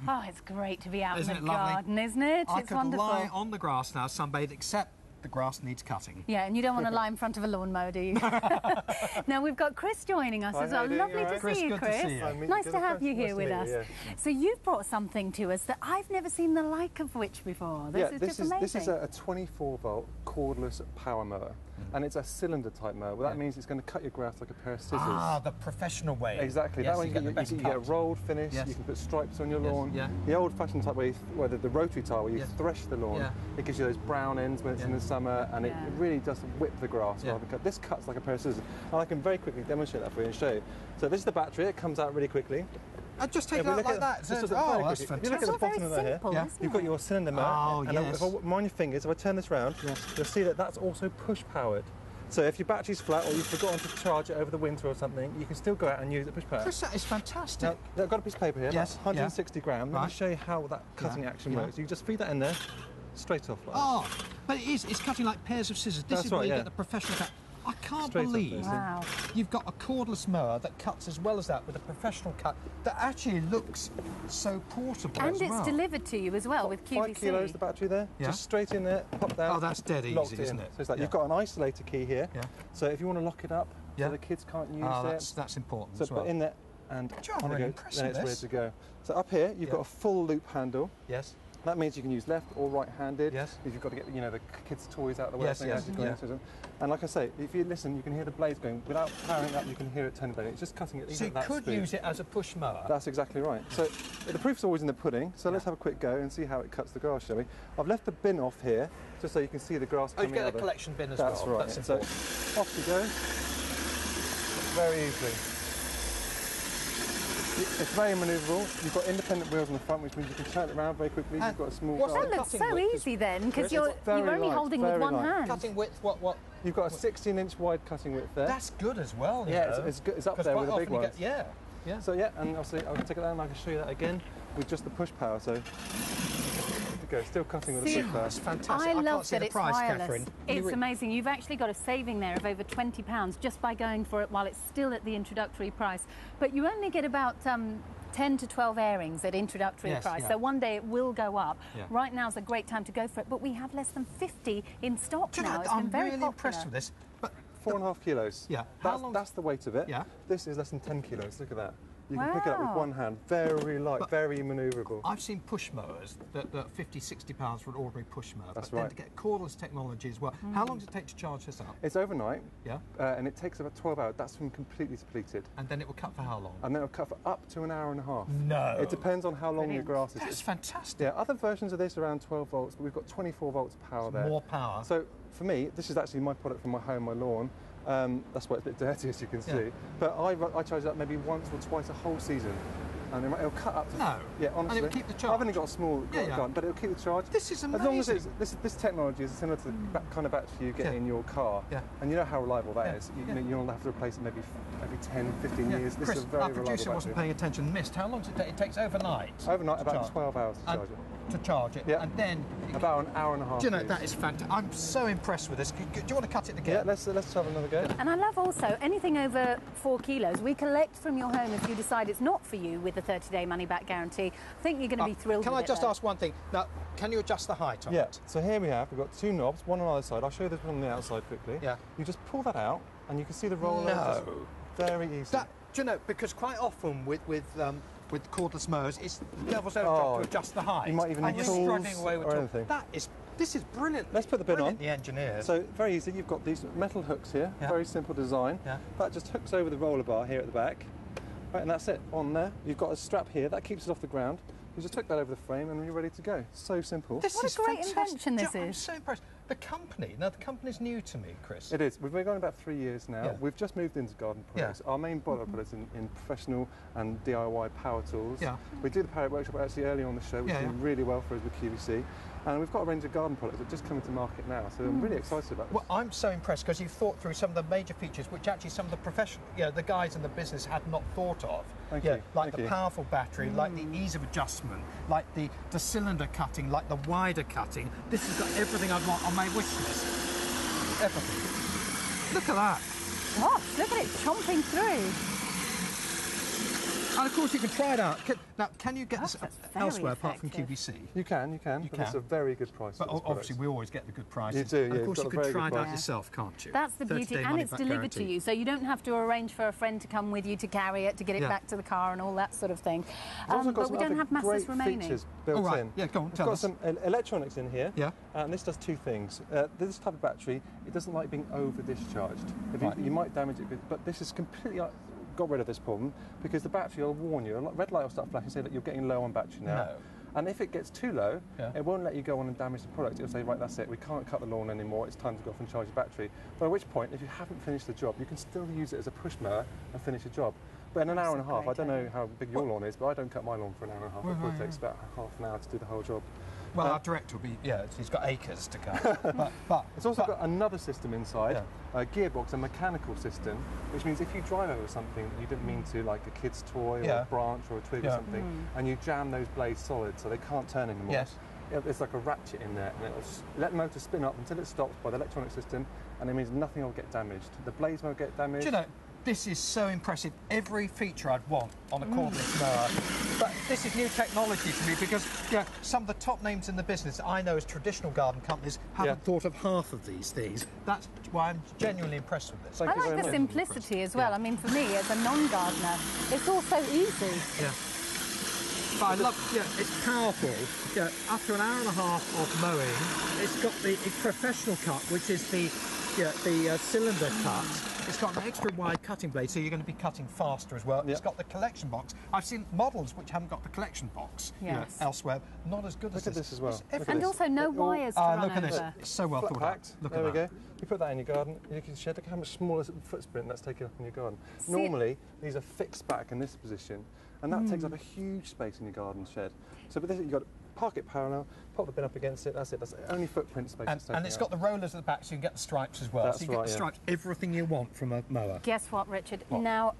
Oh, it's great to be out Isn't in the it lovely? garden, isn't it? I It's could wonderful. lie on the grass now, sunbathe, except the grass needs cutting. Yeah, and you don't want to lie in front of a lawnmower, do you? Now, we've got Chris joining us Hi, as well. how you doing? Lovely You to all right? see you, Good to Chris. see you. Nice to have you here with us. Yeah. So you've brought something to us that I've never seen the like of which before. This is just amazing. This is a 24-volt cordless power mower, and it's a cylinder type mower. Well, that means it's going to cut your grass like a pair of scissors. Ah, the professional way. Exactly. Yes, that way you get the best you get a cut. rolled finish. Yes. You can put stripes on your lawn. Yeah. The old-fashioned type where the rotary tile where you Yes. thresh the lawn. Yeah. It gives you those brown ends when it's in the summer, and it really does whip the grass. Yeah. Rather than cut. This cuts like a pair of scissors, and I can very quickly demonstrate that for you and show you. So this is the battery. It comes out really quickly. I just take If it we out look like at- that. just So, look at oh, very that's quickly. If you fantastic. look at the It's all bottom very of that here. simple, Yeah. isn't You've got it? your cylinder mower, Oh, and yes. if I mind your fingers, if I turn this round, you'll see that that's also push powered. So if your battery's flat or you've forgotten to charge it over the winter or something, you can still go out and use it push power. Chris, that is fantastic. Now, I've got a piece of paper here, Yes, about 160 grams. Let me Right. show you how that cutting action yeah. works. You just feed that in there, straight off like that. Oh, but it's cutting like pairs of scissors. This That's is where right, you yeah. get the professional cut. I can't Straight off believe this. Wow. you've got a cordless mower that cuts as well as that with a professional cut that actually looks so portable And as it's well. delivered to you as well with QVC. 5 kilos the battery there, Yeah. just straight in there, pop down. Oh, that's dead locked easy, isn't in. it? So it's like Yeah. you've got an isolator key here. Yeah. So if you want to lock it up, Yeah. so the kids can't use Oh, it. that's important So as well. put in there and John, on it really goes, impressed then with it's ready this. to go. So up here you've Yeah. got a full loop handle. Yes. That means you can use left or right-handed. Yes. If you've got to get the kids' toys out of the way. Yes, so yes, as you're going yeah. into them. And like I say, if you listen, you can hear the blades going. Without powering it up, you can hear it turning blade. It's just cutting it. So you even at that could speed. use it as a push mower. That's exactly right. So the proof's always in the pudding. So let's have a quick go and see how it cuts the grass, shall we? I've left the bin off here just so you can see the grass Oh, you coming get out. a of the- collection bin as That's well. right. That's So important. off you go. Very easily. It's very manoeuvrable. You've got independent wheels on the front, which means you can turn it around very quickly. And You've got a small what's car. That looks Cutting so width is- easy then, because It's you're very only light, holding with very one light. hand. Cutting width, what? You've got a 16-inch wide cutting width there. That's good as well. Yeah, you know. it's good. It's up 'Cause there quite with the big often you ones. get- yeah. So yeah, and obviously I'll take it down and I can show you that again with just the push power. So go, still cutting with the See, push power. That's fantastic. I can't love see that the it's price, wireless. Catherine. It's amazing. You've actually got a saving there of over £20 just by going for it while it's still at the introductory price. But you only get about 10 to 12 airings at introductory Yes, price. yeah. So one day it will go up. Yeah. Right now is a great time to go for it. But we have less than 50 in stock Do you now. know, It's been I'm very really popular. impressed with this. But 4.5 kilos. Yeah. How long- That's the weight of it. Yeah. This is less than 10 kilos. Look at that. You can pick it up with Wow. one hand. Very light, But- very manoeuvrable. I've seen push mowers that are 50, 60 pounds for an ordinary push mower. That's but then right. to get cordless technology as well. How long does it take to charge this up? It's overnight, Yeah. and it takes about 12 hours. That's from completely depleted. And then it will cut for how long? And then it'll cut for up to an hour and a half. No. It depends on how long your Brilliant. grass is. That's fantastic. Yeah, other versions of this are around 12 volts, but we've got 24 volts power there. More power. So for me, this is actually my product for my home, my lawn. That's why it's a bit dirty, as you can see. Yeah. But I charge that maybe once or twice a whole season. And it'll cut up to... No. Yeah, honestly. And it'll keep the charge. I've only got a small Yeah. garden, but it'll keep the charge. This is As long as amazing. this technology is similar to the kind of battery you get Yeah. in your car. Yeah. And you know how reliable that Yeah. is. Yeah. You'll have to replace it maybe every 10, 15 Yeah. years. This Chris, is a very our reliable producer battery. wasn't paying attention. Missed. How long does it take? It takes overnight. Overnight, to about charge. 12 hours to And- charge it. To charge it. Yeah. And then. About an hour and a half. Do you know, use. that is fantastic. I'm so impressed with this. Do you want to cut it Yeah, again? let's have another go. And I love also anything over 4 kilos, we collect from your home if you decide it's not for you with a 30-day money-back guarantee. I think you're going to be thrilled Can with I it, just though. ask one thing? Now, can you adjust the height on Yeah, it? so here we've got two knobs, one on either side. I'll show you this one on the outside quickly. Yeah. You just pull that out and you can see the roller. No. just very easy. That, do you know, because quite often with cordless mowers, it's the devil's own Oh, job to adjust the height. you might even and need you're tools struggling away with or tools. anything. This is brilliant. Let's put the bin Brilliant, on. the engineers. So very easy, you've got these metal hooks here, Yeah. very simple design. Yeah. That just hooks over the roller bar here at the back. Right, and that's it, on there. You've got a strap here, that keeps it off the ground. You just hook that over the frame and you're ready to go. So simple. This What a is great fantastic. invention this Do you know, I'm is. so impressed. The company's new to me, Chris. It is. We've been going about 3 years now. Yeah. We've just moved into garden products. Yeah. Our main product is in professional and DIY power tools. Yeah. We do the Power Workshop actually early on the show, which Yeah, is yeah. really well for us with QVC. And we've got a range of garden products that are just coming to market now. So I'm really excited about this. Well, I'm so impressed because you've thought through some of the major features which actually some of the professional, the guys in the business had not thought of. Thank you. Like Thank the you. powerful battery, like the ease of adjustment, like the cylinder cutting, like the wider cutting. This has got everything I'd want on my wish list. Everything. Look at that. Gosh, look at it chomping through. And of course you can try it out. Now, can you get this That's very elsewhere apart from effective. QVC? You can. But it's a very good price. But for this obviously product. we always get the good prices. You do, And yeah, of course you've you got a can very try good it out price. yourself, can't you? That's the beauty, 30-day and money it's back delivered to guarantee. you, so you don't have to arrange for a friend to come with you to carry it, to get it Yeah. back to the car and all that sort of thing. We've also got But some we don't other have masses great remaining. features built All right. in. Yeah, go on, We've tell got us. some electronics in here. Yeah. And this does two things. This type of battery, it doesn't like being over-discharged. You might damage it, but this is completely got rid of this problem because the battery will warn you. A red light will start flashing and say that you're getting low on battery now. No. And if it gets too low, Yeah. it won't let you go on and damage the product. It'll say, right, that's it, we can't cut the lawn anymore, it's time to go off and charge your battery. But at which point, if you haven't finished the job, you can still use it as a push mower and finish the job. But in an hour and a half, I don't know how big your lawn is, but I don't cut my lawn for an hour and a half. It probably takes about half an hour to do the whole job. Well, our director will be, he's got acres to go. but It's also got another system inside, Yeah. a gearbox, a mechanical system, which means if you drive over something you didn't mean to, like a kid's toy or Yeah. a branch or a twig or something, and you jam those blades solid so they can't turn anymore. Yes. There's like a ratchet in there, and it'll let the motor spin up until it stops by the electronic system, and it means nothing will get damaged. The blades won't get damaged. do you know, this is so impressive. Every feature I'd want on a cordless mower. But this is new technology to me because some of the top names in the business I know as traditional garden companies haven't thought of half of these things. That's why I'm genuinely impressed with this. Thank I you like very the much. simplicity as well. Yeah. I mean, for me, as a non-gardener, it's all so easy. Yeah. But I love, it's powerful. After an hour and a half of mowing, it's got the professional cut, which is the cylinder cut. It's got an extra wide cutting blade, so you're going to be cutting faster as well. Yeah. It's got the collection box. I've seen models which haven't got the collection box Yes. elsewhere. Not as good as Look at this as well. It's Look at everything. And also no wires to Ah, run look at over. this. It's so well Flat thought out. packed. Look There at we that. go. You put that in your garden, you can shed. Look how much smaller footprint that's taking up in your garden. See- Normally, these are fixed back in this position, and that takes up a huge space in your garden shed. So with this, you've got to park it parallel, pop the bin up against it, that's it. That's the only footprint space it's taking And it's got the rollers at the back, so you can get the stripes as well. That's so you get right, the yeah. stripes, everything you want from a mower. Guess what, Richard? What? Now,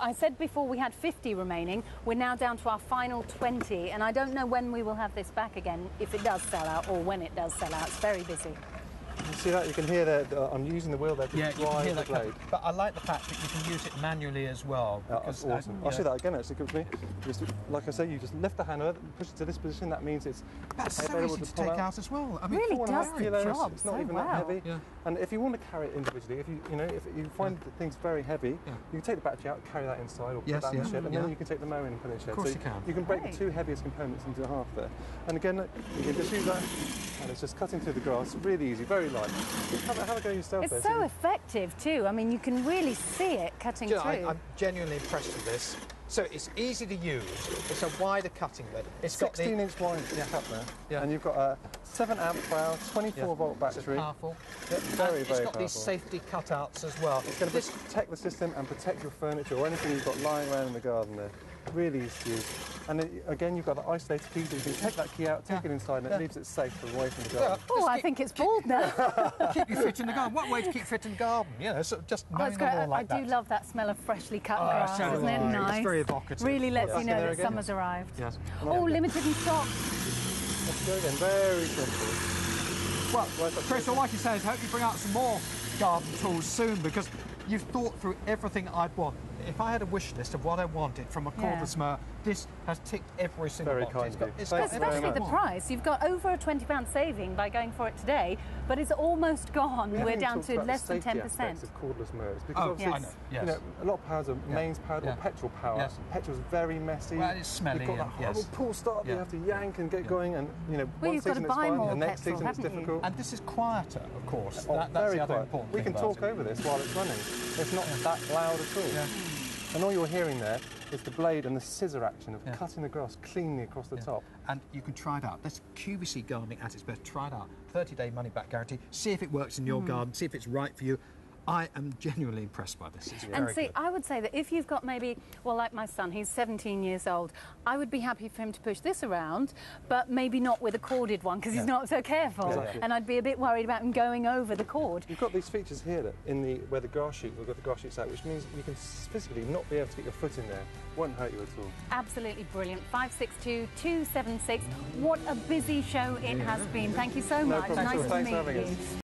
I said before we had 50 remaining. We're now down to our final 20, and I don't know when we will have this back again, if it does sell out or when it does sell out. It's very busy. You see that? You can hear that I'm using the wheel there to Yeah, you can drive hear the that blade. But I like the fact that you can use it manually as well. That's awesome. I'll show that again actually, come to me. Just, like I say, you just lift the handle, push it to this position, that means it's That's so available easy to pull take out as well. I mean, Really 4.5 does the kilos, job it's not so even well. that heavy. Yeah. And if you want to carry it individually, if you find that things very heavy, you can take the battery out, carry that inside, or put Yes, that in the yeah. shed, and Yeah. then you can take the mower in and put it in the shed. Of course so you can. You can break Great. the two heaviest components into half there. And again, look, you can just use that, and it's just cutting through the grass. Really easy, very light. Have a go yourself there. It's so effective too. I mean, you can really see it cutting Do you know, through. I'm genuinely impressed with this. So it's easy to use. It's a wider cutting blade. It's got 16-inch wide cut there, Yeah. and you've got a 7 amp hour, 24-volt It's battery. powerful. Yeah, very, It's very got these powerful. safety cutouts as well. It's going to protect the system and protect your furniture or anything you've got lying around in the garden there. Really easy to use. And then, again, you've got the isolator key, so you can take that key out, take it inside, and it leaves it safe away from the garden. Oh, I think it's bald now. Keep you fit in the garden. What way to keep fit in the garden? You know, sort of just Oh, mowing it's the great. lawn like I that. do love that smell of freshly cut Oh, grass, so do isn't it I. nice? It's very evocative. Really lets Back you in know there that again. summer's arrived. Yes. Oh, limited in stock. Let's go again, very simple. Well, Right up Chris, to all I can say is I hope you bring out some more garden tools soon because you've thought through everything I'd want. If I had a wish list of what I wanted from a cordless mower, this has ticked every single Very box. kind It's of got, you. it's Thanks got very Especially everything the I much. want. price. You've got over a £20 saving by going for it today, but it's almost gone. We We're haven't down talked to about less the than safety 10%. aspects of cordless mowers because Oh, obviously I know, yes. you know, a lot of powers are mains powered Yeah. or petrol power. Yes. Petrol's very messy. Well, it's smelly You've got that and- horrible yes. pull start that Yeah. you have to yank and get Yeah. going, and you know, Well, one you've got to season it's buy fine, more the next petrol, season it's haven't you? difficult. And this is quieter, of course. Oh, That's very the other quiet. important We thing can about talk it. over this while it's running. It's not that loud at all. Yeah. And all you're hearing there is the blade and the scissor action of Yeah. cutting the grass cleanly across the Yeah. top. And you can try it out. That's QVC gardening at its best. Try it out. 30-day money-back guarantee. See if it works in your garden. See if it's right for you. I am genuinely impressed by this. It's And very see, good. I would say that if you've got maybe, well, like my son, he's 17 years old, I would be happy for him to push this around, but maybe not with a corded one because he's not so careful. Exactly. And I'd be a bit worried about him going over the cord. You've got these features here that in the where the grass shoots, we've got the grass shoots out, which means you can physically not be able to get your foot in there. Won't hurt you at all. Absolutely brilliant. 562-276. What a busy show it has been. Thank you so No much. problem at all. Nice to Thanks for meet having you. us.